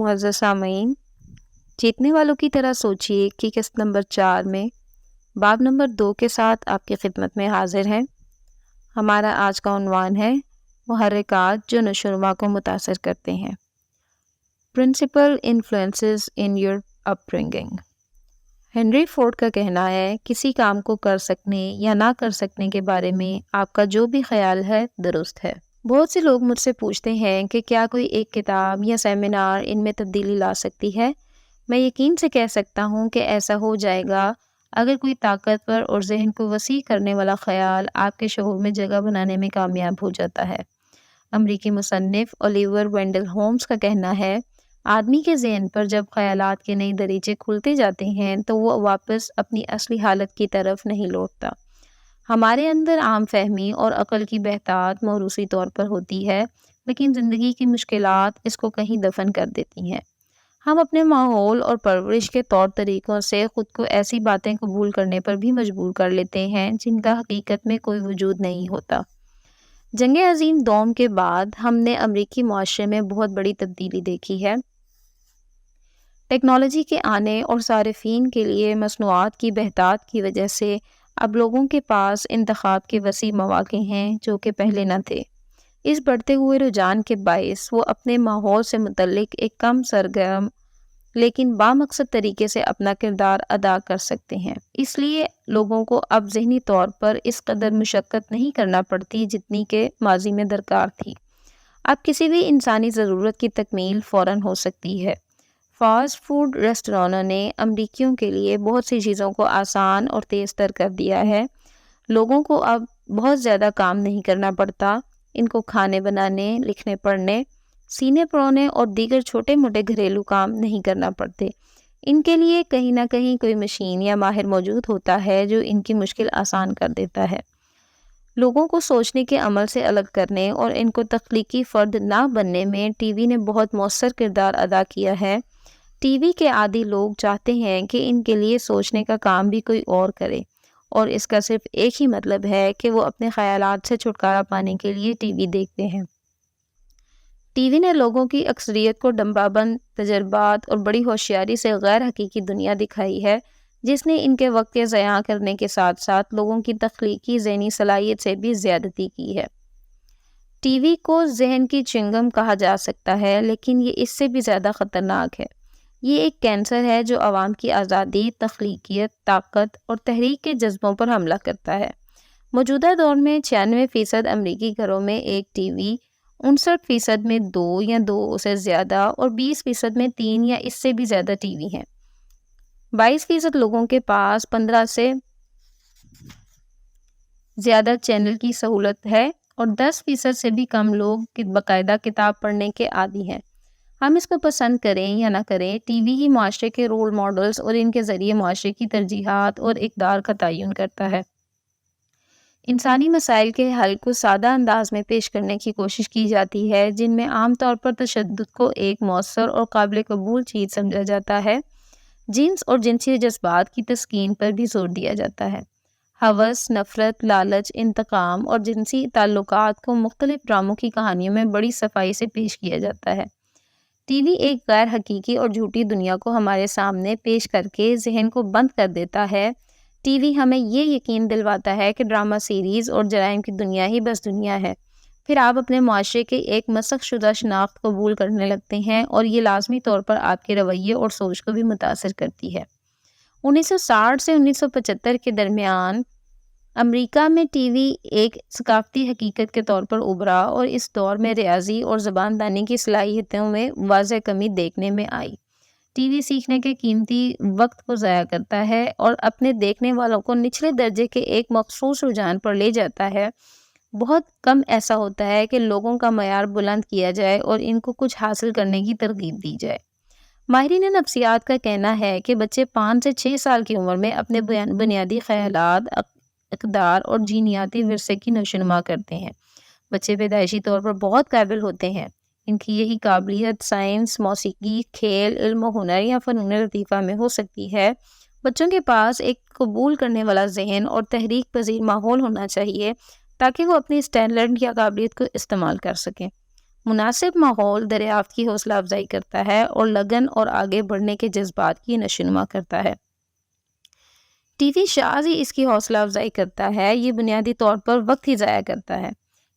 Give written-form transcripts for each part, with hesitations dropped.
معزز سامعین، جیتنے والوں کی طرح سوچیے کی قسط نمبر 4 میں باب نمبر 2 کے ساتھ آپ کی خدمت میں حاضر ہیں۔ ہمارا آج کا عنوان ہے محرکات جو نشو و نما کو متاثر کرتے ہیں، principal influences in your upbringing. Henry Ford کا کہنا ہے، کسی کام کو کر سکنے یا نہ کر سکنے کے بارے میں آپ کا جو بھی خیال ہے درست ہے۔ بہت سے لوگ مجھ سے پوچھتے ہیں کہ کیا کوئی ایک کتاب یا سیمینار ان میں تبدیلی لا سکتی ہے؟ میں یقین سے کہہ سکتا ہوں کہ ایسا ہو جائے گا اگر کوئی طاقتور اور ذہن کو وسیع کرنے والا خیال آپ کے شعور میں جگہ بنانے میں کامیاب ہو جاتا ہے۔ امریکی مصنف اولیور وینڈل ہومز کا کہنا ہے، آدمی کے ذہن پر جب خیالات کے نئے دریچے کھلتے جاتے ہیں تو وہ واپس اپنی اصلی حالت کی طرف نہیں لوٹتا۔ ہمارے اندر عام فہمی اور عقل کی بہتات موروثی طور پر ہوتی ہے، لیکن زندگی کی مشکلات اس کو کہیں دفن کر دیتی ہیں۔ ہم اپنے ماحول اور پرورش کے طور طریقوں سے خود کو ایسی باتیں قبول کرنے پر بھی مجبور کر لیتے ہیں جن کا حقیقت میں کوئی وجود نہیں ہوتا۔ جنگ عظیم دوم کے بعد ہم نے امریکی معاشرے میں بہت بڑی تبدیلی دیکھی ہے۔ ٹیکنالوجی کے آنے اور صارفین کے لیے مصنوعات کی بہتات کی وجہ سے اب لوگوں کے پاس انتخاب کے وسیع مواقع ہیں جو کہ پہلے نہ تھے۔ اس بڑھتے ہوئے رجحان کے باعث وہ اپنے ماحول سے متعلق ایک کم سرگرم لیکن بامقصد طریقے سے اپنا کردار ادا کر سکتے ہیں۔ اس لیے لوگوں کو اب ذہنی طور پر اس قدر مشقت نہیں کرنا پڑتی جتنی کہ ماضی میں درکار تھی۔ اب کسی بھی انسانی ضرورت کی تکمیل فوراً ہو سکتی ہے۔ فاسٹ فوڈ ریسٹورانوں نے امریکیوں کے لیے بہت سی چیزوں کو آسان اور تیز تر کر دیا ہے۔ لوگوں کو اب بہت زیادہ کام نہیں کرنا پڑتا، ان کو کھانے بنانے، لکھنے پڑھنے، سینے پرونے اور دیگر چھوٹے موٹے گھریلو کام نہیں کرنا پڑتے۔ ان کے لیے کہیں نہ کہیں کوئی مشین یا ماہر موجود ہوتا ہے جو ان کی مشکل آسان کر دیتا ہے۔ لوگوں کو سوچنے کے عمل سے الگ کرنے اور ان کو تخلیقی فرد نہ بننے میں ٹی وی نے بہت مؤثر کردار ادا کیا ہے۔ ٹی وی کے عادی لوگ چاہتے ہیں کہ ان کے لیے سوچنے کا کام بھی کوئی اور کرے، اور اس کا صرف ایک ہی مطلب ہے کہ وہ اپنے خیالات سے چھٹکارا پانے کے لیے ٹی وی دیکھتے ہیں۔ ٹی وی نے لوگوں کی اکثریت کو ڈمبابند تجربات اور بڑی ہوشیاری سے غیر حقیقی دنیا دکھائی ہے، جس نے ان کے وقت کے ضیاع کرنے کے ساتھ ساتھ لوگوں کی تخلیقی ذہنی صلاحیت سے بھی زیادتی کی ہے۔ ٹی وی کو ذہن کی چنگم کہا جا سکتا ہے، لیکن یہ اس سے بھی زیادہ خطرناک ہے۔ یہ ایک کینسر ہے جو عوام کی آزادی، تخلیقیت، طاقت اور تحریک کے جذبوں پر حملہ کرتا ہے۔ موجودہ دور میں 96% امریکی گھروں میں ایک ٹی وی، 59% میں 2 یا 2 سے زیادہ اور 20% میں 3 یا اس سے بھی زیادہ ٹی وی ہیں۔ 22% لوگوں کے پاس 15 سے زیادہ چینل کی سہولت ہے اور 10% سے بھی کم لوگ باقاعدہ کتاب پڑھنے کے عادی ہیں۔ ہم اس کو پسند کریں یا نہ کریں، ٹی وی ہی معاشرے کے رول ماڈلز اور ان کے ذریعے معاشرے کی ترجیحات اور اقدار کا تعین کرتا ہے۔ انسانی مسائل کے حل کو سادہ انداز میں پیش کرنے کی کوشش کی جاتی ہے، جن میں عام طور پر تشدد کو ایک مؤثر اور قابل قبول چیز سمجھا جاتا ہے۔ جنس اور جنسی جذبات کی تسکین پر بھی زور دیا جاتا ہے۔ ہوس، نفرت، لالچ، انتقام اور جنسی تعلقات کو مختلف ڈراموں کی کہانیوں میں بڑی صفائی سے پیش کیا جاتا ہے۔ ٹی وی ایک غیر حقیقی اور جھوٹی دنیا کو ہمارے سامنے پیش کر کے ذہن کو بند کر دیتا ہے۔ ٹی وی ہمیں یہ یقین دلواتا ہے کہ ڈرامہ سیریز اور جرائم کی دنیا ہی بس دنیا ہے۔ پھر آپ اپنے معاشرے کے ایک مسخ شدہ شناخت قبول کرنے لگتے ہیں اور یہ لازمی طور پر آپ کے رویے اور سوچ کو بھی متاثر کرتی ہے۔ 1960 سے 1975 کے درمیان امریکہ میں ٹی وی ایک ثقافتی حقیقت کے طور پر ابھرا اور اس دور میں ریاضی اور زبان دانی کی صلاحیتوں میں واضح کمی دیکھنے میں آئی۔ ٹی وی سیکھنے کے قیمتی وقت کو ضائع کرتا ہے اور اپنے دیکھنے والوں کو نچلے درجے کے ایک مخصوص رجحان پر لے جاتا ہے۔ بہت کم ایسا ہوتا ہے کہ لوگوں کا معیار بلند کیا جائے اور ان کو کچھ حاصل کرنے کی ترغیب دی جائے۔ ماہرین نفسیات کا کہنا ہے کہ بچے 5 سے 6 سال کی عمر میں اپنے بنیادی خیالات، اقدار اور جینیاتی ورثے کی نشو و نما کرتے ہیں۔ بچے پیدائشی طور پر بہت قابل ہوتے ہیں۔ ان کی یہی قابلیت سائنس، موسیقی، کھیل، علم و ہنر یا فنون لطیفہ میں ہو سکتی ہے۔ بچوں کے پاس ایک قبول کرنے والا ذہن اور تحریک پذیر ماحول ہونا چاہیے تاکہ وہ اپنی اس ٹیلنٹ یا قابلیت کو استعمال کر سکیں۔ مناسب ماحول دریافت کی حوصلہ افزائی کرتا ہے اور لگن اور آگے بڑھنے کے جذبات کی نشوونما کرتا ہے۔ ٹی وی شاز ہی اس کی حوصلہ افزائی کرتا ہے۔ یہ بنیادی طور پر وقت ہی ضائع کرتا ہے۔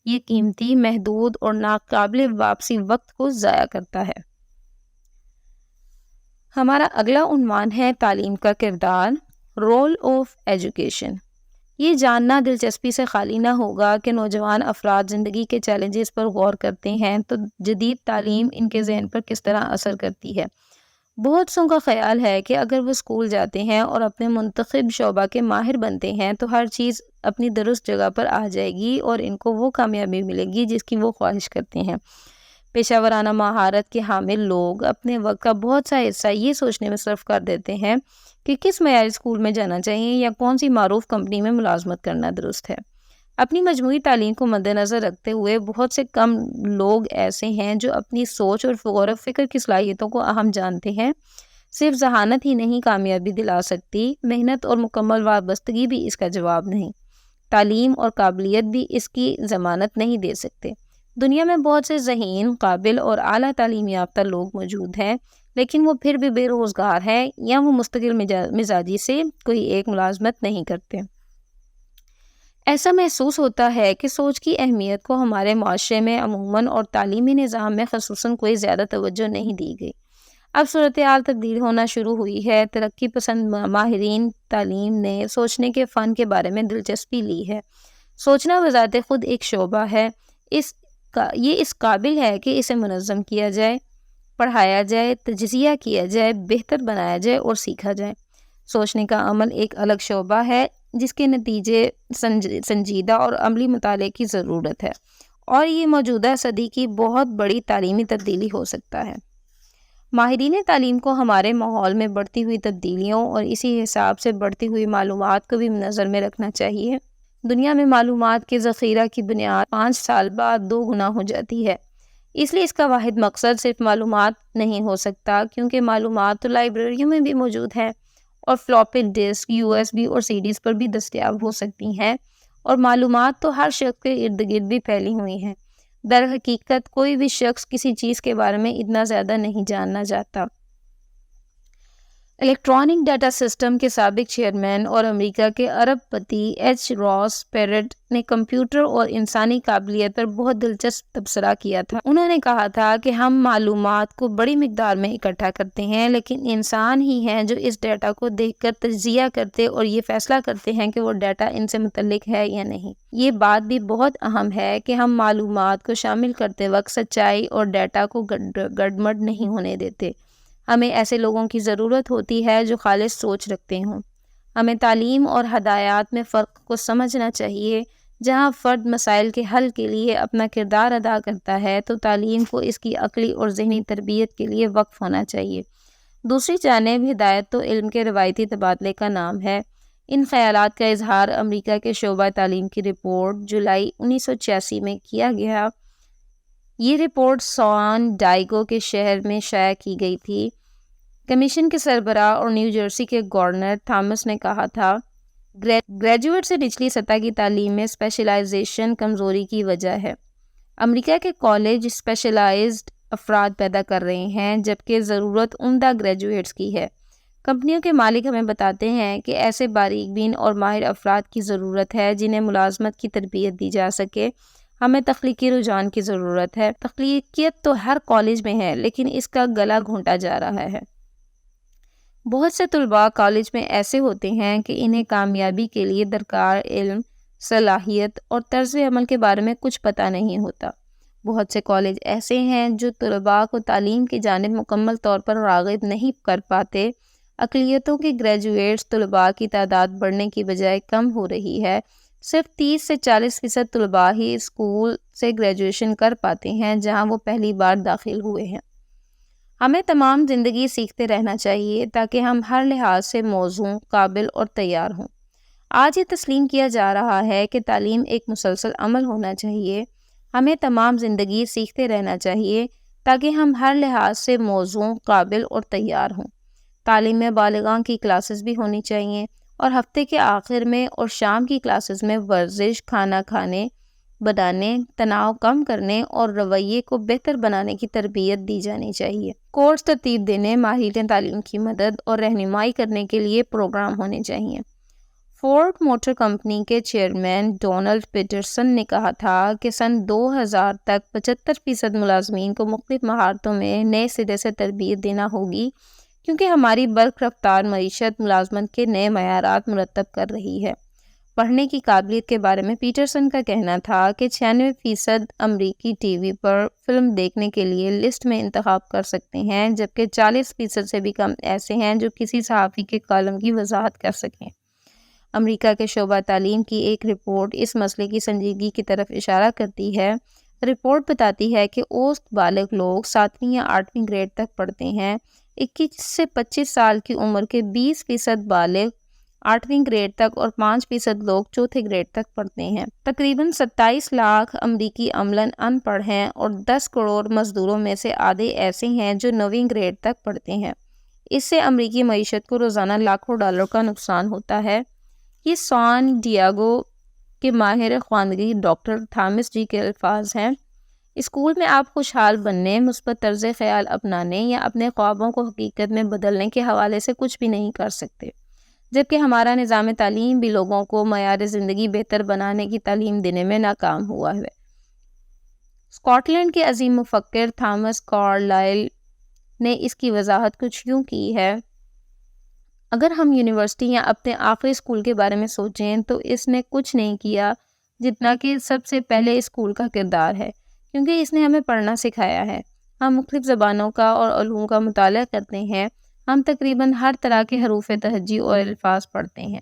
یہ قیمتی، محدود اور ناقابل واپسی وقت کو ضائع کرتا ہے۔ ہمارا اگلا عنوان ہے تعلیم کا کردار، رول آف ایجوکیشن۔ یہ جاننا دلچسپی سے خالی نہ ہوگا کہ نوجوان افراد زندگی کے چیلنجز پر غور کرتے ہیں تو جدید تعلیم ان کے ذہن پر کس طرح اثر کرتی ہے۔ بہت سوں کا خیال ہے کہ اگر وہ اسکول جاتے ہیں اور اپنے منتخب شعبہ کے ماہر بنتے ہیں تو ہر چیز اپنی درست جگہ پر آ جائے گی اور ان کو وہ کامیابی ملے گی جس کی وہ خواہش کرتے ہیں۔ پیشہ ورانہ مہارت کے حامل لوگ اپنے وقت کا بہت سا حصہ یہ سوچنے میں صرف کر دیتے ہیں کہ کس معیاری اسکول میں جانا چاہیے یا کون سی معروف کمپنی میں ملازمت کرنا درست ہے۔ اپنی مجموعی تعلیم کو مد نظر رکھتے ہوئے بہت سے کم لوگ ایسے ہیں جو اپنی سوچ اور غور و فکر کی صلاحیتوں کو اہم جانتے ہیں۔ صرف ذہانت ہی نہیں کامیابی دلا سکتی، محنت اور مکمل وابستگی بھی اس کا جواب نہیں۔ تعلیم اور قابلیت بھی اس کی ضمانت نہیں دے سکتے۔ دنیا میں بہت سے ذہین، قابل اور اعلیٰ تعلیم یافتہ لوگ موجود ہیں، لیکن وہ پھر بھی بے روزگار ہیں یا وہ مستقل مزاجی سے کوئی ایک ملازمت نہیں کرتے۔ ایسا محسوس ہوتا ہے کہ سوچ کی اہمیت کو ہمارے معاشرے میں عموماً اور تعلیمی نظام میں خصوصاً کوئی زیادہ توجہ نہیں دی گئی۔ اب صورتحال تبدیل ہونا شروع ہوئی ہے۔ ترقی پسند ماہرین تعلیم نے سوچنے کے فن کے بارے میں دلچسپی لی ہے۔ سوچنا بذات خود ایک شعبہ ہے۔ یہ اس قابل ہے کہ اسے منظم کیا جائے، پڑھایا جائے، تجزیہ کیا جائے، بہتر بنایا جائے اور سیکھا جائے۔ سوچنے کا عمل ایک الگ شعبہ ہے جس کے نتیجے سنجیدہ اور عملی مطالعے کی ضرورت ہے، اور یہ موجودہ صدی کی بہت بڑی تعلیمی تبدیلی ہو سکتا ہے۔ ماہرین تعلیم کو ہمارے ماحول میں بڑھتی ہوئی تبدیلیوں اور اسی حساب سے بڑھتی ہوئی معلومات کو بھی نظر میں رکھنا چاہیے۔ دنیا میں معلومات کے ذخیرہ کی بنیاد 5 سال بعد 2 گنا ہو جاتی ہے۔ اس لیے اس کا واحد مقصد صرف معلومات نہیں ہو سکتا، کیونکہ معلومات تو لائبریریوں میں بھی موجود ہیں اور فلاپی ڈسک، USB اور CDs پر بھی دستیاب ہو سکتی ہیں، اور معلومات تو ہر شخص کے ارد گرد بھی پھیلی ہوئی ہیں۔ در حقیقت کوئی بھی شخص کسی چیز کے بارے میں اتنا زیادہ نہیں جاننا چاہتا۔ الیکٹرانک ڈیٹا سسٹم کے سابق چیئرمین اور امریکہ کے ارب پتی ایچ راس پیرٹ نے کمپیوٹر اور انسانی قابلیت پر بہت دلچسپ تبصرہ کیا تھا۔ انہوں نے کہا تھا کہ ہم معلومات کو بڑی مقدار میں اکٹھا کرتے ہیں، لیکن انسان ہی ہیں جو اس ڈیٹا کو دیکھ کر تجزیہ کرتے اور یہ فیصلہ کرتے ہیں کہ وہ ڈیٹا ان سے متعلق ہے یا نہیں۔ یہ بات بھی بہت اہم ہے کہ ہم معلومات کو شامل کرتے وقت سچائی اور ڈیٹا کو گڑبڑ نہیں ہونے دیتے۔ ہمیں ایسے لوگوں کی ضرورت ہوتی ہے جو خالص سوچ رکھتے ہوں۔ ہمیں تعلیم اور ہدایات میں فرق کو سمجھنا چاہیے۔ جہاں فرد مسائل کے حل کے لیے اپنا کردار ادا کرتا ہے تو تعلیم کو اس کی عقلی اور ذہنی تربیت کے لیے وقف ہونا چاہیے۔ دوسری جانب ہدایت تو علم کے روایتی تبادلے کا نام ہے۔ ان خیالات کا اظہار امریکہ کے شعبہ تعلیم کی رپورٹ جولائی 1986 میں کیا گیا۔ یہ رپورٹ سان ڈائیگو کے شہر میں شائع کی گئی تھی۔ کمیشن کے سربراہ اور نیو جرسی کے گورنر تھامس نے کہا تھا، گریجویٹ سے نچلی سطح کی تعلیم میں اسپیشلائزیشن کمزوری کی وجہ ہے۔ امریکہ کے کالج اسپیشلائزڈ افراد پیدا کر رہے ہیں جبکہ ضرورت عمدہ گریجویٹس کی ہے۔ کمپنیوں کے مالک ہمیں بتاتے ہیں کہ ایسے باریک بین اور ماہر افراد کی ضرورت ہے جنہیں ملازمت کی تربیت دی جا سکے۔ ہمیں تخلیقی رجحان کی ضرورت ہے۔ تخلیقیت تو ہر کالج میں ہے، لیکن اس کا گلا گھونٹا جا رہا ہے۔ بہت سے طلباء کالج میں ایسے ہوتے ہیں کہ انہیں کامیابی کے لیے درکار علم، صلاحیت اور طرز عمل کے بارے میں کچھ پتہ نہیں ہوتا۔ بہت سے کالج ایسے ہیں جو طلباء کو تعلیم کی جانب مکمل طور پر راغب نہیں کر پاتے۔ اقلیتوں کے گریجویٹس طلباء کی تعداد بڑھنے کی بجائے کم ہو رہی ہے۔ صرف 30 سے 40% طلباء ہی اسکول سے گریجویشن کر پاتے ہیں جہاں وہ پہلی بار داخل ہوئے ہیں۔ ہمیں تمام زندگی سیکھتے رہنا چاہیے تاکہ ہم ہر لحاظ سے موزوں، قابل اور تیار ہوں۔ آج یہ تسلیم کیا جا رہا ہے کہ تعلیم ایک مسلسل عمل ہونا چاہیے۔ ہمیں تمام زندگی سیکھتے رہنا چاہیے تاکہ ہم ہر لحاظ سے موزوں، قابل اور تیار ہوں۔ تعلیم میں بالغاں کی کلاسز بھی ہونی چاہیے، اور ہفتے کے آخر میں اور شام کی کلاسز میں ورزش، کھانا کھانے، بنانے، تناؤ کم کرنے اور رویے کو بہتر بنانے کی تربیت دی جانی چاہیے۔ کورس ترتیب دینے، ماہرین تعلیم کی مدد اور رہنمائی کرنے کے لیے پروگرام ہونے چاہیے۔ فورڈ موٹر کمپنی کے چیئرمین ڈونلڈ پیٹرسن نے کہا تھا کہ سن 2000 تک 75% ملازمین کو مختلف مہارتوں میں نئے سرے سے تربیت دینا ہوگی، کیونکہ ہماری برق رفتار معیشت ملازمت کے نئے معیارات مرتب کر رہی ہے۔ پڑھنے کی قابلیت کے بارے میں پیٹرسن کا کہنا تھا کہ 96% امریکی ٹی وی پر فلم دیکھنے کے لیے لسٹ میں انتخاب کر سکتے ہیں، جبکہ 40% سے بھی کم ایسے ہیں جو کسی صحافی کے کالم کی وضاحت کر سکیں۔ امریکہ کے شعبہ تعلیم کی ایک رپورٹ اس مسئلے کی سنجیدگی کی طرف اشارہ کرتی ہے۔ رپورٹ بتاتی ہے کہ اوسط بالغ لوگ 7ویں یا 8ویں گریڈ تک پڑھتے ہیں۔ 21 سے 25 سال کی عمر کے 20% بالغ 8ویں گریڈ تک اور 5% لوگ 4تھے گریڈ تک پڑھتے ہیں۔ تقریباً 27 لاکھ امریکی عملاً ان پڑھ ہیں اور 10 کروڑ مزدوروں میں سے آدھے ایسے ہیں جو 9ویں گریڈ تک پڑھتے ہیں۔ اس سے امریکی معیشت کو روزانہ لاکھوں ڈالر کا نقصان ہوتا ہے۔ یہ سان ڈیاگو کے ماہر خواندگی ڈاکٹر تھامس جی کے الفاظ ہیں۔ اسکول میں آپ خوشحال بننے، مثبت طرز خیال اپنانے یا اپنے خوابوں کو حقیقت میں بدلنے کے حوالے سے کچھ بھی نہیں کر سکتے، جبکہ ہمارا نظام تعلیم بھی لوگوں کو معیار زندگی بہتر بنانے کی تعلیم دینے میں ناکام ہوا ہے۔ اسکاٹ لینڈ کے عظیم مفکر تھامس کارلائل نے اس کی وضاحت کچھ یوں کی ہے: اگر ہم یونیورسٹی یا اپنے آخری اسکول کے بارے میں سوچیں تو اس نے کچھ نہیں کیا جتنا کہ سب سے پہلے اسکول کا کردار ہے، کیونکہ اس نے ہمیں پڑھنا سکھایا ہے۔ ہم مختلف زبانوں کا اور علوم کا مطالعہ کرتے ہیں، ہم تقریباً ہر طرح کے حروف تہجی اور الفاظ پڑھتے ہیں،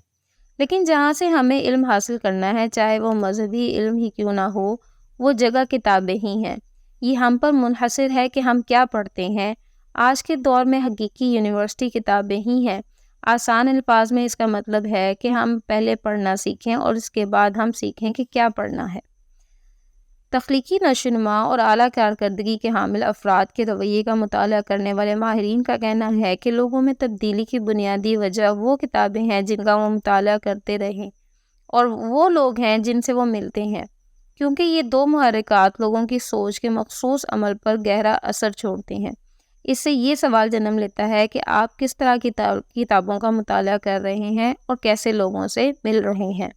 لیکن جہاں سے ہمیں علم حاصل کرنا ہے، چاہے وہ مذہبی علم ہی کیوں نہ ہو، وہ جگہ کتابیں ہی ہیں۔ یہ ہم پر منحصر ہے کہ ہم کیا پڑھتے ہیں۔ آج کے دور میں حقیقی یونیورسٹی کتابیں ہی ہیں۔ آسان الفاظ میں اس کا مطلب ہے کہ ہم پہلے پڑھنا سیکھیں اور اس کے بعد ہم سیکھیں کہ کیا پڑھنا ہے۔ تخلیقی نشوونما اور اعلیٰ کارکردگی کے حامل افراد کے رویے کا مطالعہ کرنے والے ماہرین کا کہنا ہے کہ لوگوں میں تبدیلی کی بنیادی وجہ وہ کتابیں ہیں جن کا وہ مطالعہ کرتے رہیں، اور وہ لوگ ہیں جن سے وہ ملتے ہیں، کیونکہ یہ دو محرکات لوگوں کی سوچ کے مخصوص عمل پر گہرا اثر چھوڑتے ہیں۔ اس سے یہ سوال جنم لیتا ہے کہ آپ کس طرح کی کتابوں کا مطالعہ کر رہے ہیں اور کیسے لوگوں سے مل رہے ہیں۔